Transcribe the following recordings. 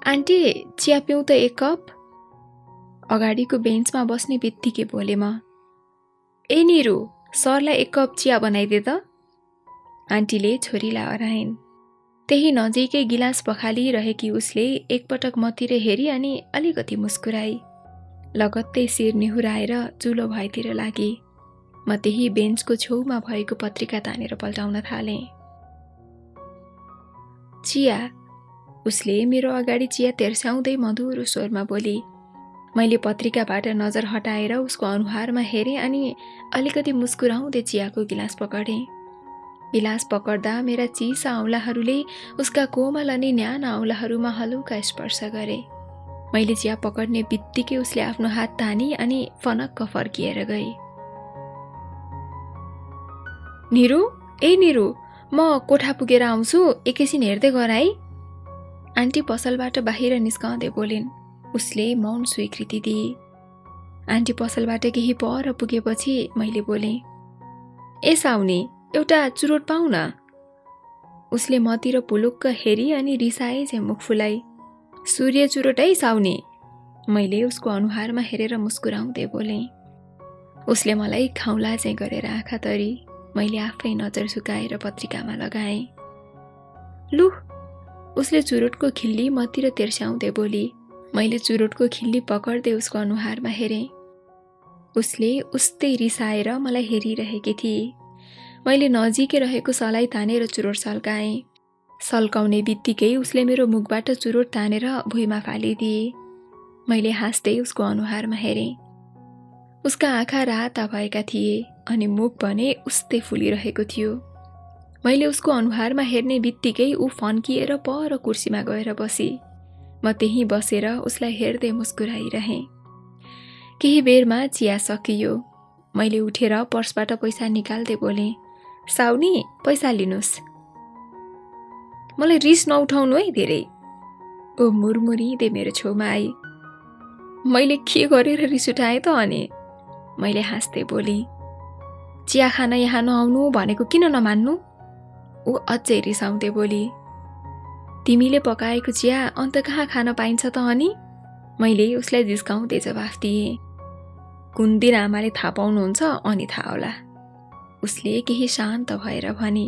Aunty चिया पिउँ त एक कप? अगाडिको बेन्चमा बस्ने बित्तिकै बोले म। ए निरु, सरलाई एक कप चिया बनाइदे त। आन्टीले छोरीलाई हराइन्। त्यही नजिकै गिलास पखालिरहेकी उसले एकपटक मतिर हेरी अनि अलिकति मुस्कुराई। लगत्तै शिर निहुराएर चुलो भएतिर लागी। म त्यही बेन्चको छेउमा भएको पत्रिका तानेर पल्टाउन थालेँ। चिया, उसले मेरो अगाडि चिया तेर्स्याउँदै मधुरो स्वरमा बोली। मैले पत्रिकाबाट नजर हटाएर उसको अनुहारमा हेरेँ अनि अलिकति मुस्कुराउँदै चियाको गिलास पकडेँ। गिलास पकड्दा मेरा चिसा औँलाहरूले उसका कोमल अनि न्याना औँलाहरूमा हलुका स्पर्श गरे। मैले चिया पकड्ने बित्तिकै उसले आफ्नो हात तानी अनि फनक्क फर्किएर गई। निरु, ए निरु, म कोठा पुगेर आउँछु, एकैछिन हेर्दै गर है। आन्टी पसलबाट बाहिर निस्कँदै बोलिन्। उसले मौन स्वीकृति दिए। आन्टी पसलबाट केही पर पुगेपछि मैले बोलेँ, ए साउनी, एउटा चुरोट पाऊ न। उसले मतिर पुलुक्क हेरी अनि रिसाए चाहिँ मुख फुलाई। सूर्य चुरोट है साउनी। मैले उसको अनुहारमा हेरेर मुस्कुराउँदै बोलेँ। उसले मलाई खाउला चाहिँ गरेर आँखा तरी। मैले आफै नजर झुकाएर पत्रिकामा लगाएँ। लु, उसले चुरोटको खिल्ली मतिर तेर्स्याउँदै बोली। मैले चुरोटको खिल्ली पकड्दै उसको अनुहारमा हेरेँ। उसले उस्तै रिसाएर मलाई हेरिरहेकी थिए। मैले नजिकै रहेको सलाई तानेर चुरोट सल्काएँ। सल्काउने बित्तिकै उसले मेरो मुखबाट चुरोट तानेर भुइँमा फालिदिए। मैले हाँस्दै उसको अनुहारमा हेरेँ। उसका आँखा राता भएका थिए अनि मुख भने उस्तै फुलिरहेको थियो। मैले उसको अनुहारमा हेर्ने बित्तिकै ऊ फन्किएर पर कुर्सीमा गएर बसी। म त्यहीँ बसेर उसलाई हेर्दै मुस्कुराइरहेँ। केही बेरमा चिया सकियो। मैले उठेर पर्सबाट पैसा निकाल्दै बोलेँ, साउनी, पैसा लिनुस्। मलाई रिस नउठाउनु है धेरै। ऊ मुरमुरिँदै मेरो छेउमा आई। मैले के गरेर रिस उठाएँ त अनि? मैले हाँस्दै बोली। चिया खान यहाँ नआउनु भनेको किन नमान्नु? ऊ अझै रिसाउँदै बोली। तिमीले पकाएको चिया अन्त कहाँ खान पाइन्छ त अनि? मैले उसलाई जिस्काउँदै जवाफ दिएँ। कुन दिन आमाले थाहा पाउनुहुन्छ अनि थाहा होला। उसले केही शान्त भएर भने।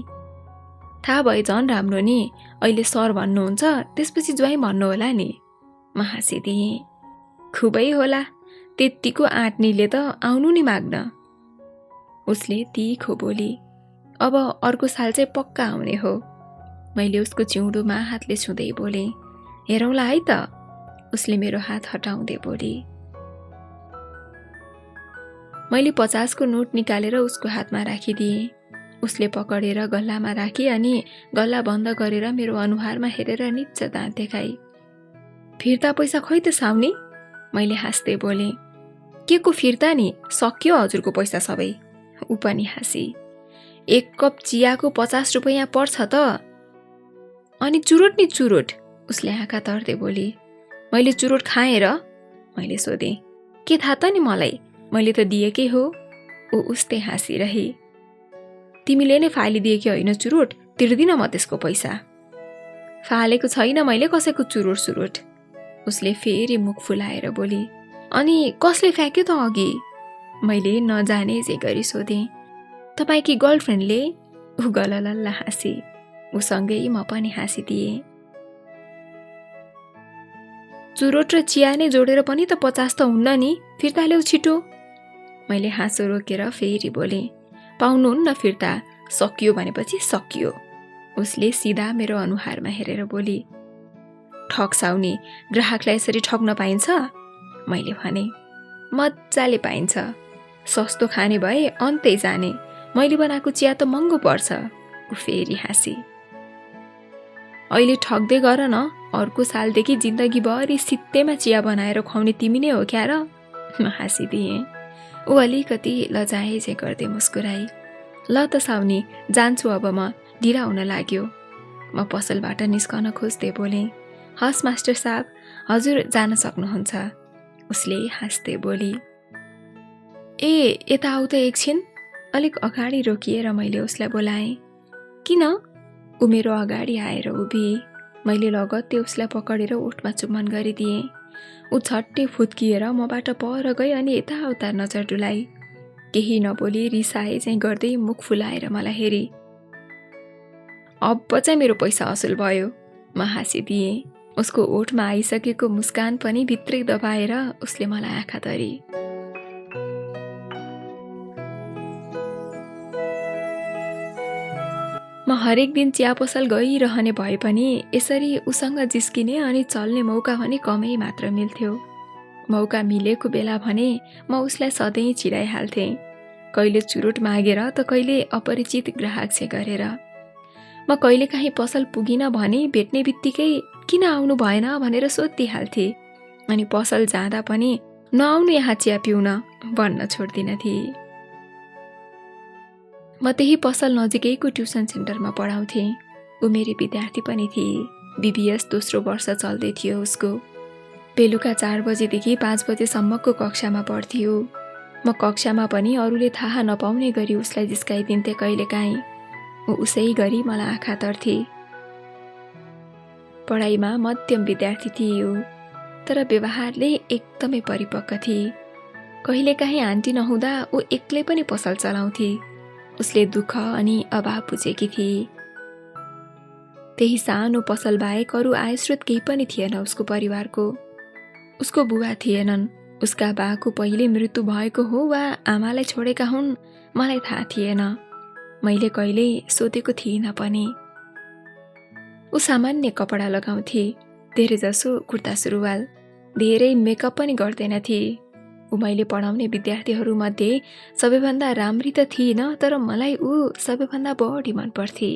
थाहा भए झन् राम्रो नि, अहिले सर भन्नुहुन्छ त्यसपछि ज्वाइँ भन्नु होला नि। म हाँसिदिएँ। खुबै होला, त्यत्तिको आँट्नीले त आउनु नि माग्न। उसले तिखो बोली। अब अर्को साल चाहिँ पक्का आउने हो। मैले उसको चिउँडोमा हातले छुँदै बोलेँ, हेरौँला है त। उसले मेरो हात हटाउँदै बोली। मैले 50 को नोट निकालेर उसको हातमा राखिदिएँ। उसले पकडेर गल्लामा राखी अनि गल्ला बन्द गरेर मेरो अनुहारमा हेरेर निच्च दाँत देखाई। फिर्ता पैसा खै त साउनी? मैले हाँस्दै बोलेँ। के को फिर्ता नि, सक्यो हजुरको पैसा सबै। ऊ पनि हाँसी। एक कप चियाको 50 रुपैयाँ पर्छ त। अनि चुरोट नि चुरोट, उसले आँखा तर्दै बोली। मैले चुरोट खाएँ र? मैले सोधेँ। के थाहा त नि मलाई, मैले त दिएकै हो। ऊ उस्तै हाँसिरही। तिमीले नै फालिदिए कि होइन चुरोट, तिर्दिन म त्यसको पैसा। फालेको छैन मैले कसैको चुरोट सुरोट। उसले फेरि मुख फुलाएर बोली। अनि कसले फ्याँक्यो त अघि? मैले नजाने जे गरी सोधेँ। तपाईँकी गर्लफ्रेन्डले? ऊ गललल्ला हाँसी। उसँगै म पनि हाँसिदिएँ। चुरोट र चिया नै जोडेर पनि त 50 त हुन्न नि, फिर्ता ल्याऊ छिटो। मैले हाँसो रोकेर फेरि बोलेँ। पाउनुहुन्न फिर्ता, सकियो भनेपछि सकियो। उसले सिधा मेरो अनुहारमा हेरेर बोली। ठग्साउने, ग्राहकलाई यसरी ठग्न पाइन्छ? मैले भने। मजाले पाइन्छ। सस्तो खाने भए अन्तै जाने, मैले बनाएको चिया त महँगो पर्छ। ऊ फेरि हाँसी। अहिले ठग्दै गर न, अर्को सालदेखि जिन्दगीभरि सित्तैमा चिया बनाएर खुवाउने तिमी नै हो क्या र? म हाँसिदिएँ। ऊ अलिकति लजाए चाहिँ गर्दै मुस्कुराई। ल त साउनी, जान्छु अब म, ढिला हुन लाग्यो। म पसलबाट निस्कन खोज्दै बोलेँ। हस् मास्टर साहब, हजुर जान सक्नुहुन्छ। उसले हाँस्दै बोली। ए यता आऊ त एकछिन। अलिक अगाडि रोकिएर मैले उसलाई बोलाएँ। किन? ऊ मेरो अगाडि आएर उभिए। मैले लगत्तै उसलाई पकडेर ओठमा चुम्बन गरिदिएँ। ऊ झट्टै फुत्किएर मबाट पर गई अनि यताउता नजर डुलाई। केही नबोली रिसाए चाहिँ गर्दै मुख फुलाएर मलाई हेरी। अब चाहिँ मेरो पैसा असुल भयो, म हाँसिदिएँ। उसको ओठमा आइसकेको मुस्कान पनि भित्रै दबाएर उसले मलाई आँखा तरी। म हरेक दिन चिया पसल गइरहने भए पनि यसरी उसँग जिस्किने अनि चल्ने मौका भने कमै मात्र मिल्थ्यो। मौका मिलेको बेला भने म उसलाई सधैँ चिडाइहाल्थेँ, कहिले चुरोट मागेर त कहिले अपरिचित ग्राहक छे गरेर। म कहिलेकाहीँ पसल पुगिन भने भेट्ने बित्तिकै किन आउनु भएन भनेर सोधिहाल्थेँ, अनि पसल जाँदा पनि नआउनु यहाँ चिया पिउन भन्न छोड्दिनथे। म त्यही पसल नजिकैको ट्युसन सेन्टरमा पढाउँथेँ। ऊ मेरी विद्यार्थी पनि थिए। BBS दोस्रो वर्ष चल्दै थियो उसको। बेलुका 4 बजेदेखि 5 बजेसम्मको कक्षामा पढ्थ्यो। म कक्षामा पनि अरूले थाहा नपाउने गरी उसलाई जिस्काइदिन्थे कहिलेकाहीँ। ऊ उसै गरी मलाई आँखा तर्थे। पढाइमा मध्यम विद्यार्थी थिए ऊ, तर व्यवहारले एकदमै परिपक्व थिए। कहिलेकाहीँ आन्टी नहुँदा ऊ एक्लै पनि पसल चलाउँथे। उसले दुःख अनि अभाव बुझेकी थिए। त्यही सानो पसल बाहेक अरू आयस्रोत केही पनि थिएन उसको परिवारको। उसको बुवा थिएनन्। उसका बाको पहिले मृत्यु भएको हो वा आमालाई छोडेका हुन्, मलाई थाहा थिएन। मैले कहिल्यै सोधेको थिइनँ पनि। ऊ सामान्य कपडा लगाउँथे, धेरै जसो कुर्ता सुरुवाल, धेरै मेकअप पनि गर्दैनथे। ऊ मैले पढाउने विद्यार्थीहरूमध्ये सबैभन्दा राम्री त थिइन, तर मलाई ऊ सबैभन्दा बढी मन पर्थे।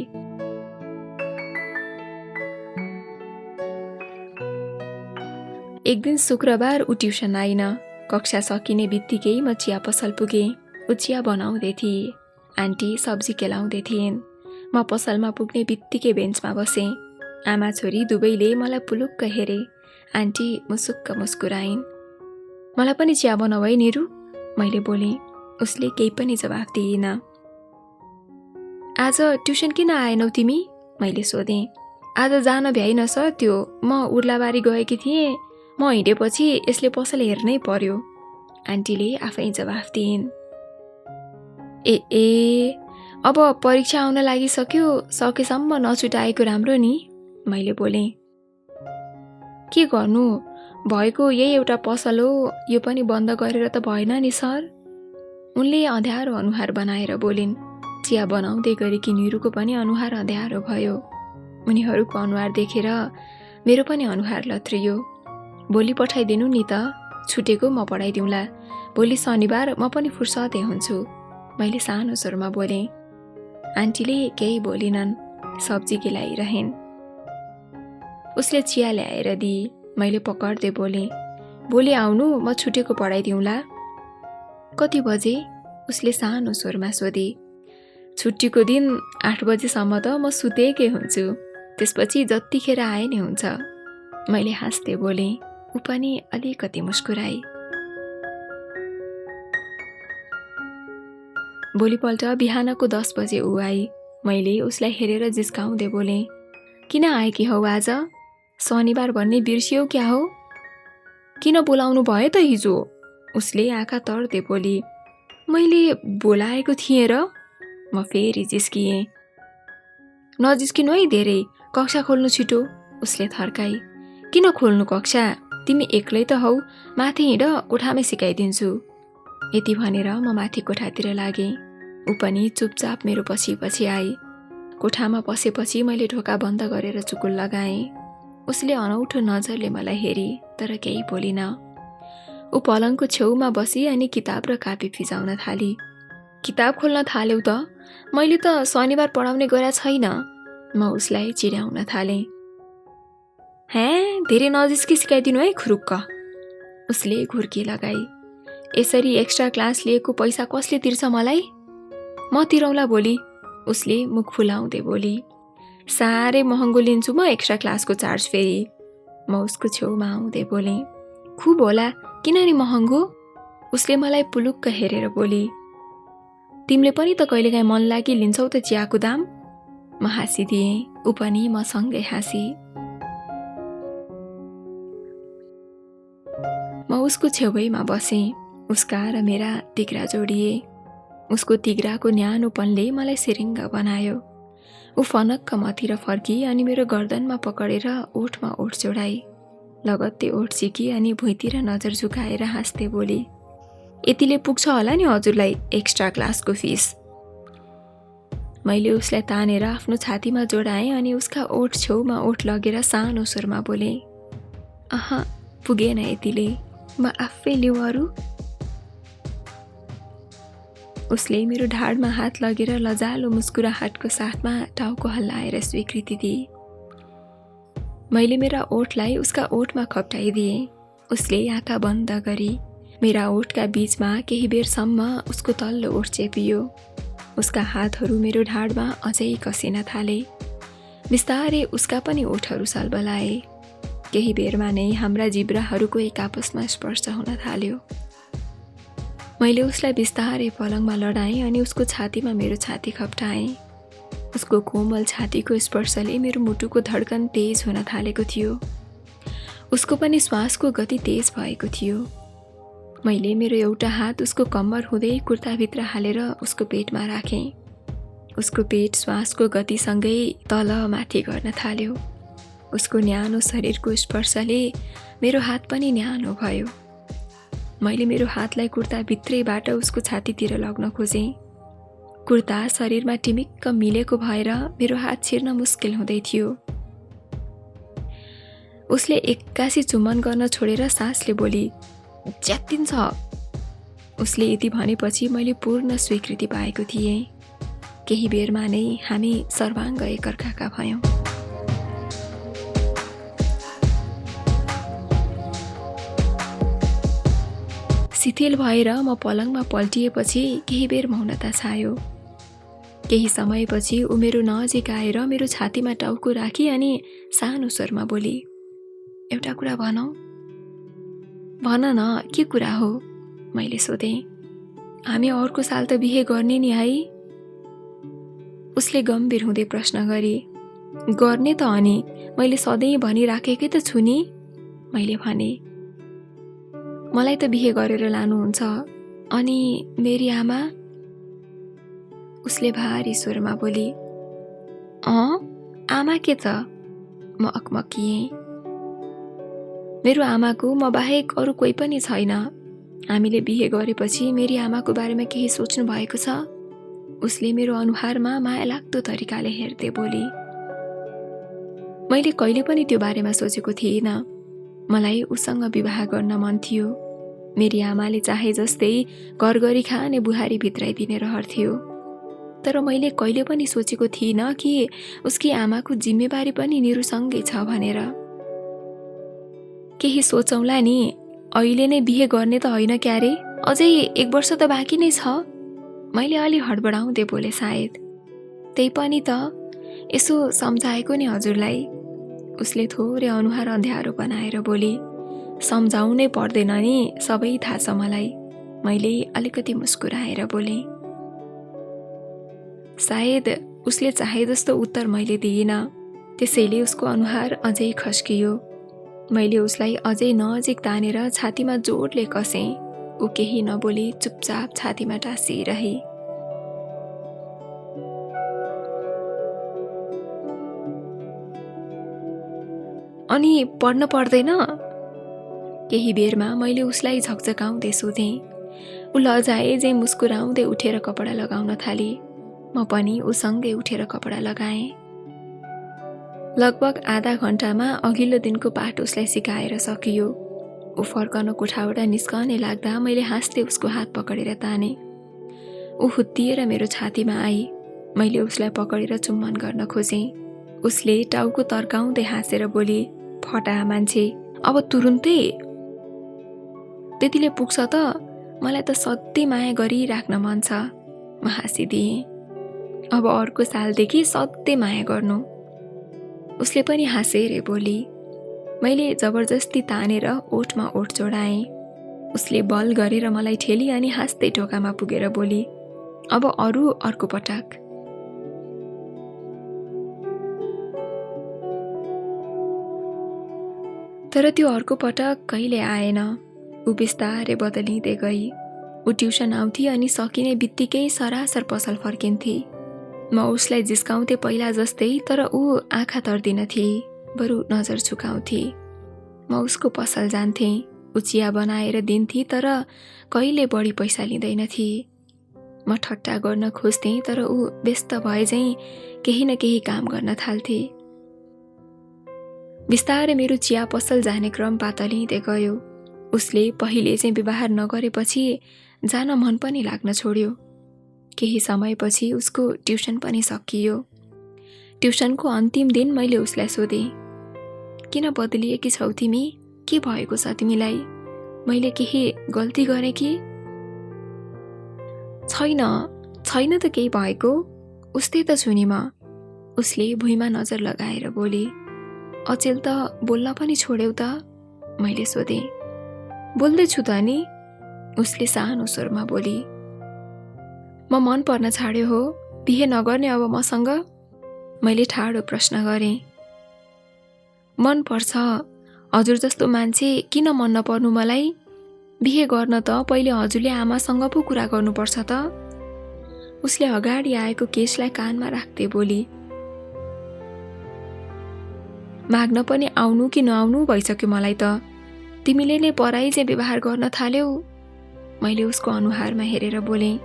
एक दिन शुक्रबार ऊ ट्युसन आइन। कक्षा सकिने बित्तिकै म चिया पसल पुगेँ। ऊ चिया बनाउँदै थिए। आन्टी सब्जी केलाउँदै थिइन्। म पसलमा पुग्ने बित्तिकै बेन्चमा बसेँ। आमा छोरी दुवैले मलाई पुलुक्क हेरे। आन्टी मुसुक्क मुस्कुराइन्। मलाई पनि चिया बनाऊ है निरु, मैले बोलेँ। उसले केही पनि जवाफ दिएन। आज ट्युसन किन आएनौ तिमी, मैले सोधेँ। आज जान भ्याइन सर, त्यो म उर्लाबारी गएकी थिएँ। म हिँडेपछि यसले पसल हेर्नै पर्यो, आन्टीले आफै जवाफ दिइन्। ए अब परीक्षा आउन लागिसक्यो, सकेसम्म नछुटाएको राम्रो नि, मैले बोलेँ। के गर्नु, भएको यही एउटा पसल हो, यो पनि बन्द गरेर त भएन नि सर, उनले अँध्यारो अनुहार बनाएर बोलिन्। चिया बनाउँदै गरेकी निरुको पनि अनुहार अँध्यारो भयो। उनीहरूको अनुहार देखेर मेरो पनि अनुहार लत्रियो। भोलि पठाइदिनु नि त, छुटेको म पढाइदिउँला। भोलि शनिबार म पनि फुर्सदै हुन्छु, मैले सानो स्वरमा बोलेँ। आन्टीले केही बोलिनन्, सब्जी केलाइरहन्। उसले चिया ल्याएर दिए। मैले पकड्दै बोलेँ, भोलि आउनु, म छुटेको पढाइदिउँला। कति बजे, उसले सानो स्वरमा सोधे। छुट्टीको दिन 8 बजेसम्म त म सुतेकै हुन्छु, त्यसपछि जतिखेर आए नि हुन्छ, मैले हाँस्दै बोलेँ। ऊ पनि अलिकति मुस्कुराई। भोलिपल्ट बिहानको 10 बजे ऊ आई। मैले उसलाई हेरेर जिस्काउँदै बोलेँ, किन आएकी हौ आज, शनिबार भन्ने बिर्सियौ क्या हो, किन बोलाउनु भयो त हिजो, उसले आँखा तर्दै बोली। मैले बोलाएको थिएँ र, म फेरि जिस्किएँ। नजिस्किनु है धेरै, कक्षा खोल्नु छिटो, उसले थर्काई। किन खोल्नु कक्षा, तिमी एक्लै त हौ, माथि हिँड, कोठामै सिकाइदिन्छु, यति भनेर म माथि कोठातिर लागेँ। ऊ पनि चुपचाप मेरो पछि पछि आई। कोठामा पसेपछि मैले ढोका बन्द गरेर चुकुल लगाएँ। उसले अनौठो नजरले मलाई हेरी, तर केही बोलिन। ऊ पलङको छेउमा बसी अनि किताब र कापी फिजाउन थाली। किताब खोल्न थाल्यौ त, मैले त शनिबार पढाउने गरेको छैन, म उसलाई चिड्याउन थालेँ। धेरै नजिस्की सिकाइदिनु है खुरुक्क, उसले घुर्की लगाई। यसरी एक्स्ट्रा क्लास लिएको पैसा कसले तिर्छ मलाई, म तिरौला भोलि, उसले मुख फुलाउँदै बोली। साह्रै महँगो लिन्छु म एक्स्ट्रा क्लासको चार्ज फेरि, म उसको छेउमा आउँदै बोलेँ। खुब होला, किन नि महँगो, उसले मलाई पुलुक्क हेरेर बोली। तिमीले पनि त कहिलेकाहीँ मन लागि लिन्छौ त चियाको दाम, म हाँसिदिएँ। ऊ पनि मसँगै हाँसी। म उसको छेउैमा बसेँ। उसका र मेरा तिघ्रा जोडिए। उसको तिघ्राको न्यानोपनले मलाई सिरिङ्ग बनायो। ऊ फनक्क मतिर फर्की अनि मेरो गर्दनमा पकडेर ओठमा ओठ जोडाई। लगत्तै ओठ चिकी अनि भुइँतिर नजर झुकाएर हाँस्दै बोली, यतिले पुग्छ होला नि हजुरलाई एक्स्ट्रा क्लासको फिस। मैले उसलाई तानेर आफ्नो छातीमा जोडाएँ अनि उसका ओठ छेउमा ओठ लगेर सानो स्वरमा बोले, अह पुगेन यतिले, म आफै लिऊ अरू। उसले मेरो ढाडमा हात लगेर लजालो मुस्कुराहटको साथमा टाउको हल्लाएर स्वीकृति दिए। मैले मेरा ओठलाई उसका ओठमा खप्टाइदिएँ। उसले आँखा बन्द गरी। मेरा ओठका बीचमा केही बेरसम्म उसको तल्लो ओठ चेपियो। उसका हातहरू मेरो ढाडमा अझै कसिन थाले। बिस्तारै उसका पनि ओठहरू सलबलाए। केही बेरमा नै हाम्रा जिब्राहरूको एक आपसमा स्पर्श हुन थाल्यो। मैले उसलाई बिस्तारै पलङमा लडाएँ अनि उसको छातीमा मेरो छाती खप्टाएँ। उसको कोमल छातीको स्पर्शले मेरो मुटुको धड्कन तेज हुन थालेको थियो। उसको पनि श्वासको गति तेज भएको थियो। मैले मेरो एउटा हात उसको कम्मर हुँदै कुर्ताभित्र हालेर उसको पेटमा राखेँ। उसको पेट श्वासको गतिसँगै तल माथि गर्न थाल्यो। उसको न्यानो शरीरको स्पर्शले मेरो हात पनि न्यानो भयो। मैले मेरो हातलाई कुर्ताभित्रैबाट उसको छातीतिर लग्न खोजेँ। कुर्ता शरीरमा टिमिक्क मिलेको भएर मेरो हात छिर्न मुस्किल हुँदै थियो। उसले एक्कासी चुम्बन गर्न छोडेर सासले बोली, च्यात्तिन्छ। उसले यति भनेपछि मैले पूर्ण स्वीकृति पाएको थिएँ। केही बेरमा नै हामी सर्वाङ्ग एकअर्काका भयौँ। शिथिल भएर म पलङमा पल्टिएपछि केही बेर मौनता छायो। केही समयपछि ऊ मेरो नजिक आएर मेरो छातीमा टाउको राखी अनि सानो स्वरमा बोली, एउटा कुरा भनौ। भन न, के कुरा हो? मैले सोधेँ। हामी अर्को साल त बिहे गर्ने नि है? उसले गम्भीर हुँदै प्रश्न गरी। गर्ने त अनि, मैले सधैँ भनिराखेकै त छु नि, मैले भने। मलाई त बिहे गरेर लानुहुन्छ, अनि मेरी आमा? उसले भारी स्वरमा बोली, आमा के त? म अकमकिएँ। मेरो आमाको म बाहेक अरू कोही पनि छैन। हामीले बिहे गरेपछि मेरी आमाको बारेमा केही सोच्नु भएको छ? उसले मेरो अनुहारमा माया लाग्दो तरिकाले हेर्दै बोली। मैले कहिले पनि त्यो बारेमा सोचेको थिइनँ। मलाई उसँग विवाह गर्न मन थियो। मेरी आमाले चाहे जस्तै घरगरी खाने बुहारी भित्राइदिने रहर थियो। तर मैले कहिले पनि सोचेको थिइनँ कि उसकी आमाको जिम्मेवारी पनि निरुसँगै छ भनेर। केही सोचौँला नि, अहिले नै बिहे गर्ने त होइन क्यारे? अझै 1 वर्ष त बाँकी नै छ। मैले अलि हडबडाउँदै बोले सायद। त्यही पनि त, यसो सम्झाएको नि हजुरलाई। उसले थोरै अनुहार अँध्यारो बनाएर बोली, सम्झाउनै पर्दैन नि, सबै थाहा छ मलाई। मैले अलिकति मुस्कुराएर बोले। सायद उसले चाहे जस्तो उत्तर मैले दिइनँ, त्यसैले उसको अनुहार अझै खस्कियो। मैले उसलाई अझै नजिक तानेर छातीमा जोडले कसेँ। ऊ केही नबोली चुपचाप छातीमा टाँसिरहे। अनि पढ्न पर्दैन? केही बेरमा मैले उसलाई झकझकाउँदै सोधेँ। ऊ लजाए झैँ मुस्कुराउँदै उठेर कपडा लगाउन थाली। म पनि उसँगै उठेर कपडा लगाएँ। लगभग आधा घण्टामा अघिल्लो दिनको पाठ उसलाई सिकाएर सकियो। ऊ फर्कन कोठाबाट निस्कने लाग्दा मैले हाँस्दै उसको हात पकडेर ताने। ऊ हुत्तिएर मेरो छातीमा आई। मैले उसलाई पकडेर चुम्बन गर्न खोजेँ। उसले टाउको तर्काउँदै हाँसेर बोली, फटा मान्छे, अब तुरुन्तै? त्यतिले पुग्छ त? मलाई त सधैँ माया गरिराख्न मन छ। म हाँसिदिएँ। अब अर्को सालदेखि सधैँ माया गर्नु। उसले पनि हाँसेर बोली। मैले जबरजस्ती तानेर ओठमा ओठ जोडाएँ। उसले बल गरेर मलाई ठेली अनि हाँस्दै ढोकामा पुगेर बोली, अब अरू अर्को पटक। तर त्यो अर्को पटक कहिले आएन। ऊ बिस्तारै बदलिँदै गई। ऊ ट्युसन आउँथे अनि सकिने बित्तिकै सरासर पसल फर्किन्थे। म उसलाई जिस्काउँथे पहिला जस्तै, तर ऊ आँखा तर्दिनथे, बरु नजर झुकाउँथे। म उसको पसल जान्थेँ, ऊ चिया बनाएर दिन्थे तर कहिले बढी पैसा लिँदैनथे। म ठट्टा गर्न खोज्थेँ तर ऊ व्यस्त भए झैँ केही न केही काम गर्न थाल्थे। बिस्तारै मेरो चिया पसल जाने क्रम पातलिँदै गयो। उसले पहिले चाहिँ व्यवहार नगरेपछि जान मन पनि लाग्न छोड्यो। केही समयपछि उसको ट्युसन पनि सकियो। ट्युसनको अन्तिम दिन मैले उसलाई सोधेँ, किन बदलिएकी छौ तिमी? के भएको छ तिमीलाई? मैले केही गल्ती गरेँ कि? छैन छैन त केही भएको, उस्तै त छु नि म। उसले भुइँमा नजर लगाएर बोली। अचेल त बोल्न पनि छोड्यौ त? मैले सोधेँ। बोल्दैछु त नि, उसले सानो स्वरमा बोली। म मन पर्न छाड्यो हो, बिहे नगर्ने अब मसँग? मैले ठाडो प्रश्न गरेँ। मन पर्छ, हजुर जस्तो मान्छे किन मन नपर्नु मलाई? बिहे गर्न त पहिले हजुरले आमासँग पो कुरा गर्नुपर्छ त। उसले अगाडि आएको केसलाई कानमा राख्दै बोली। माग्न पनि आउनु कि नआउनु भइसक्यो मलाई त। तिमीले नै पराई चाहिँ व्यवहार गर्न थाल्यौ। मैले उसको अनुहारमा हेरेर बोलेँ।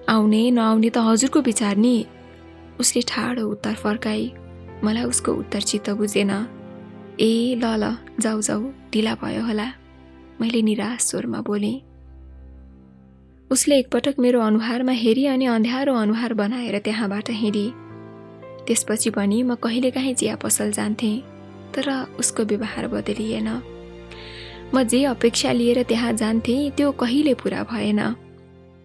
आउने नआउने त हजुरको विचार नि। उसले ठाडो उत्तर फर्काई। मलाई उसको उत्तर चित्त बुझेन। ए ल ल जाऊ जाऊ, ढिला भयो होला, मैले निराश स्वरमा बोलेँ। उसले एकपटक मेरो अनुहारमा हेरी अनि अँध्यारो अनुहार बनाएर त्यहाँबाट हिँडी। त्यसपछि पनि म कहिलेकाहीँ चिया पसल जान्थेँ, तर उसको व्यवहार बदलिएन। म जे अपेक्षा लिएर त्यहाँ जान्थेँ त्यो कहिले पुरा भएन।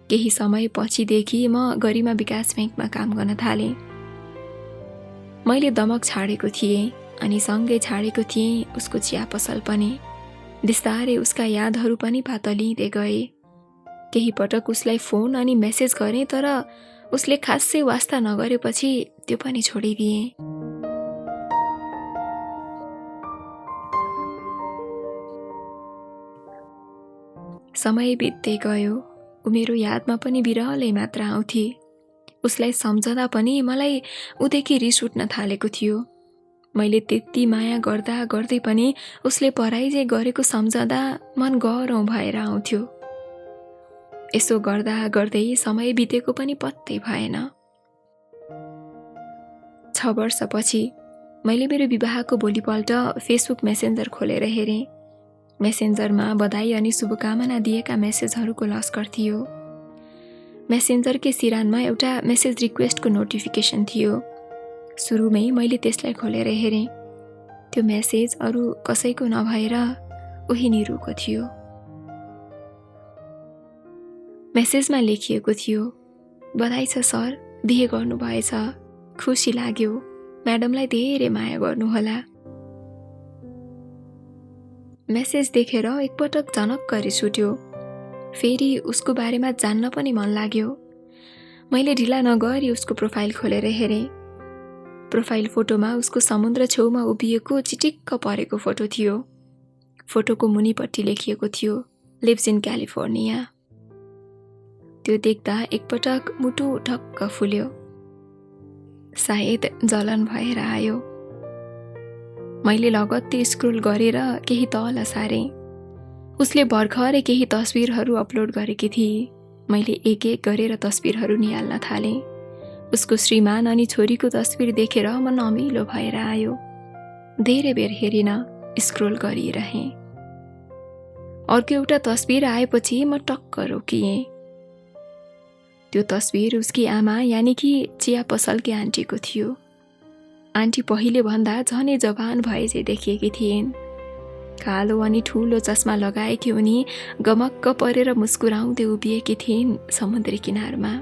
केही समय पछिदेखि म गरिमा विकास ब्याङ्कमा काम गर्न थालेँ। मैले दमक छाडेको थिएँ अनि सँगै छाडेको थिएँ उसको चिया पसल पनि। बिस्तारै उसका यादहरू पनि पातलिँदै गए। केही पटक उसलाई फोन अनि मेसेज गरेँ तर उसले खासै वास्ता नगरेपछि त्यो पनि छोडिदिएँ। समय बित्दै गयो। ऊ मेरो यादमा पनि बिरलै मात्र आउँथे। उसलाई सम्झँदा पनि मलाई उदेखि रिस उठ्न थालेको थियो। मैले त्यति माया गर्दा गर्दै पनि उसले पराइजे गरेको सम्झँदा मन गह्रौँ भएर आउँथ्यो। यसो गर्दा गर्दै समय बितेको पनि पत्तै भएन। 6 वर्षपछि मैले मेरो विवाहको भोलिपल्ट फेसबुक मेसेन्जर खोलेर हेरेँ। मेसेन्जरमा बधाई अनि शुभकामना दिएका मेसेजहरूको लस्कर थियो। मेसेन्जरकै सिरानमा एउटा मेसेज रिक्वेस्टको नोटिफिकेसन थियो। सुरुमै मैले त्यसलाई खोलेर हेरेँ। त्यो मेसेज अरू कसैको नभएर उही निरुको थियो। मेसेजमा लेखिएको थियो, बधाई छ सर, बिहे गर्नुभएछ, खुसी लाग्यो, म्याडमलाई धेरै माया गर्नुहोला। मेसेज देखेर एकपटक झनक्क रिस उठ्यो। फेरि उसको बारेमा जान्न पनि मन लाग्यो। मैले ढिला नगरी उसको प्रोफाइल खोलेर हेरेँ। प्रोफाइल फोटोमा उसको समुद्र छेउमा उभिएको चिटिक्क परेको फोटो थियो। फोटोको मुनिपट्टि लेखिएको थियो, लिभ्स इन क्यालिफोर्निया। त्यो देख्दा एकपटक मुटु ढक्क फुल्यो। सायद जलन भएर आयो। मैले लगत्तै स्क्रोल गरेर केही तल सारेँ। उसले भर्खरै केही तस्बिरहरू अपलोड गरेकी थिए। मैले एक एक गरेर तस्बिरहरू निहाल्न थालेँ। उसको श्रीमान अनि छोरीको तस्बिर देखेर मन अमिलो भएर आयो। धेरै बेर हेरिन, स्क्रोल गरिरहेँ। अर्को एउटा तस्बिर आएपछि म टक्क रोकिएँ। त्यो तस्बिर उसकी आमा यानि कि चिया पसलकी आन्टीको थियो। आन्टी पहिले भन्दा झनै जवान भए चाहिँ देखिएकी थिइन्। कालो अनि ठुलो चस्मा लगाएकी उनी गमक्क परेर मुस्कुराउँदै उभिएकी थिइन् समुद्री किनारमा।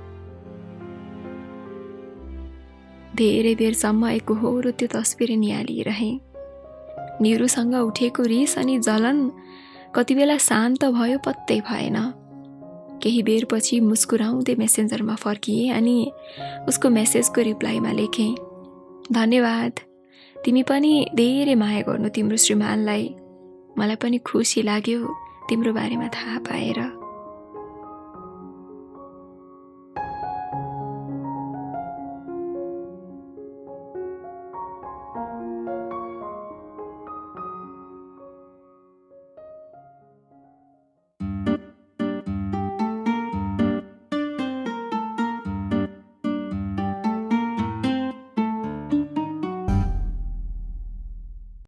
धेरै बेरसम्म एकहोरो त्यो तस्बिर निहालिरहेँ। निरुसँग उठेको रिस अनि जलन कति बेला शान्त भयो पत्तै भएन। केही बेरपछि मुस्कुराउँदै मेसेन्जरमा फर्किएँ अनि उसको मेसेजको रिप्लाईमा लेखेँ, धन्यवाद, तिमी पनि धेरै माया गर्नु तिम्रो श्रीमानलाई। मलाई पनि खुसी लाग्यो तिम्रो बारेमा थाहा पाएर।